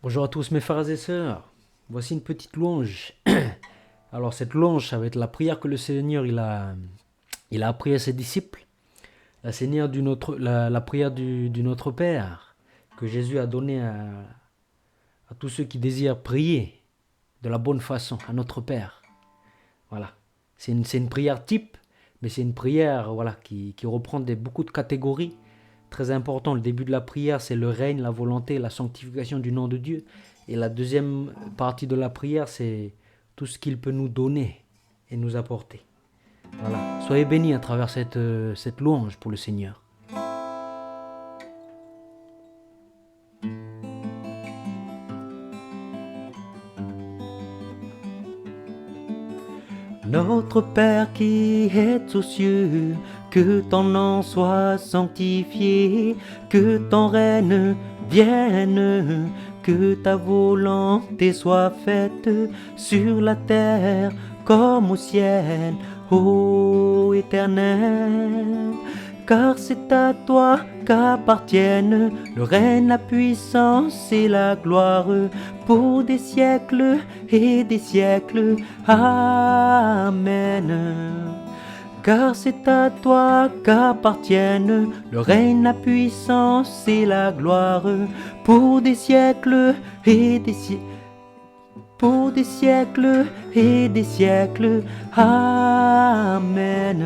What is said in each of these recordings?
Bonjour à tous mes frères et sœurs. Voici une petite louange. Alors cette louange, ça va être la prière que le Seigneur il a appris à ses disciples. La prière du Notre Père que Jésus a donné à tous ceux qui désirent prier de la bonne façon à Notre Père. Voilà. C'est une prière type, mais c'est une prière qui reprend beaucoup de catégories très importantes. Le début de la prière, c'est le règne, la volonté, la sanctification du nom de Dieu. Et la deuxième partie de la prière, c'est tout ce qu'il peut nous donner et nous apporter. Voilà. Soyez bénis à travers cette louange pour le Seigneur. Notre Père qui es aux cieux, que ton nom soit sanctifié, que ton règne vienne, que ta volonté soit faite sur la terre comme au ciel, ô Éternel. Car c'est à toi qu'appartiennent le règne, la puissance et la gloire pour des siècles et des siècles. Amen. Car c'est à toi qu'appartiennent le règne, la puissance et la gloire pour des siècles et des siècles. Pour des siècles et des siècles. Amen.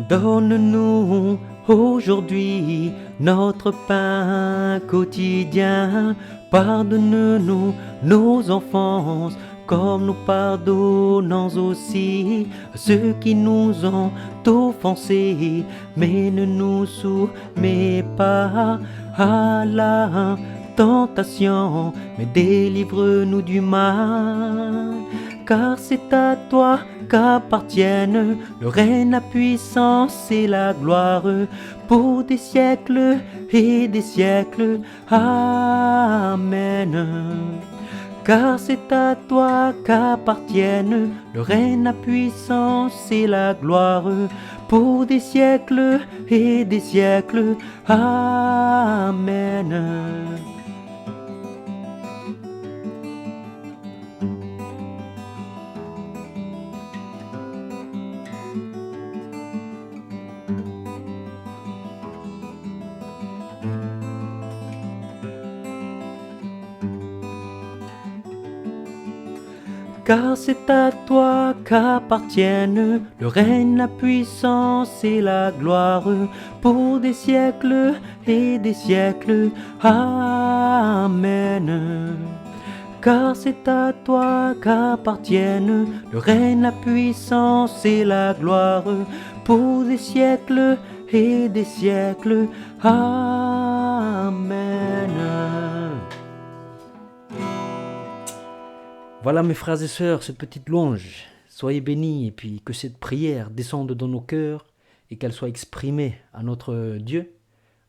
Donne-nous aujourd'hui notre pain quotidien. Pardonne-nous nos offenses, comme nous pardonnons aussi à ceux qui nous ont offensés. Mais ne nous soumets pas à la tentation, mais délivre-nous du mal. Car c'est à toi qu'appartiennent le règne, la puissance et la gloire pour des siècles et des siècles. Amen. Car c'est à toi qu'appartiennent le règne, la puissance et la gloire pour des siècles et des siècles. Amen. Car c'est à toi qu'appartiennent le règne, la puissance et la gloire pour des siècles et des siècles. Amen. Car c'est à toi qu'appartiennent le règne, la puissance et la gloire pour des siècles et des siècles. Amen. Voilà mes frères et sœurs, cette petite louange. Soyez bénis et puis que cette prière descende dans nos cœurs et qu'elle soit exprimée à notre Dieu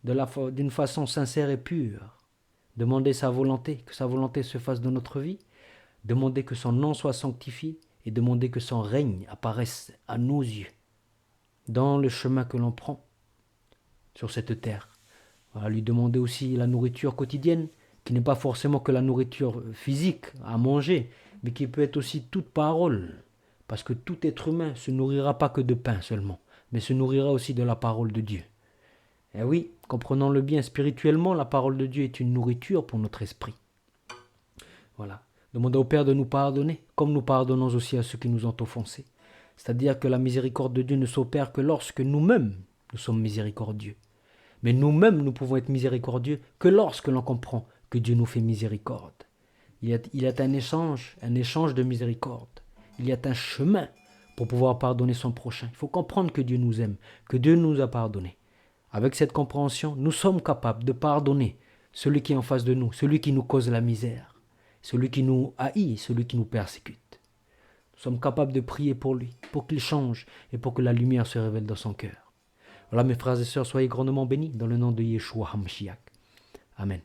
d'une façon sincère et pure. Demandez sa volonté, que sa volonté se fasse dans notre vie. Demandez que son nom soit sanctifié et demandez que son règne apparaisse à nos yeux dans le chemin que l'on prend sur cette terre. Voilà, lui demander aussi la nourriture quotidienne, qui n'est pas forcément que la nourriture physique à manger, mais qui peut être aussi toute parole. Parce que tout être humain se nourrira pas que de pain seulement, mais se nourrira aussi de la parole de Dieu. Et oui, comprenons-le bien, spirituellement, la parole de Dieu est une nourriture pour notre esprit. Voilà. Demandez au Père de nous pardonner, comme nous pardonnons aussi à ceux qui nous ont offensés. C'est-à-dire que la miséricorde de Dieu ne s'opère que lorsque nous-mêmes, nous sommes miséricordieux. Mais nous-mêmes, nous pouvons être miséricordieux que lorsque l'on comprend que Dieu nous fait miséricorde. Il y a un échange de miséricorde. Il y a un chemin pour pouvoir pardonner son prochain. Il faut comprendre que Dieu nous aime, que Dieu nous a pardonné. Avec cette compréhension, nous sommes capables de pardonner celui qui est en face de nous, celui qui nous cause la misère, celui qui nous haït, celui qui nous persécute. Nous sommes capables de prier pour lui, pour qu'il change et pour que la lumière se révèle dans son cœur. Voilà mes frères et sœurs, soyez grandement bénis dans le nom de Yeshua HaMashiach. Amen.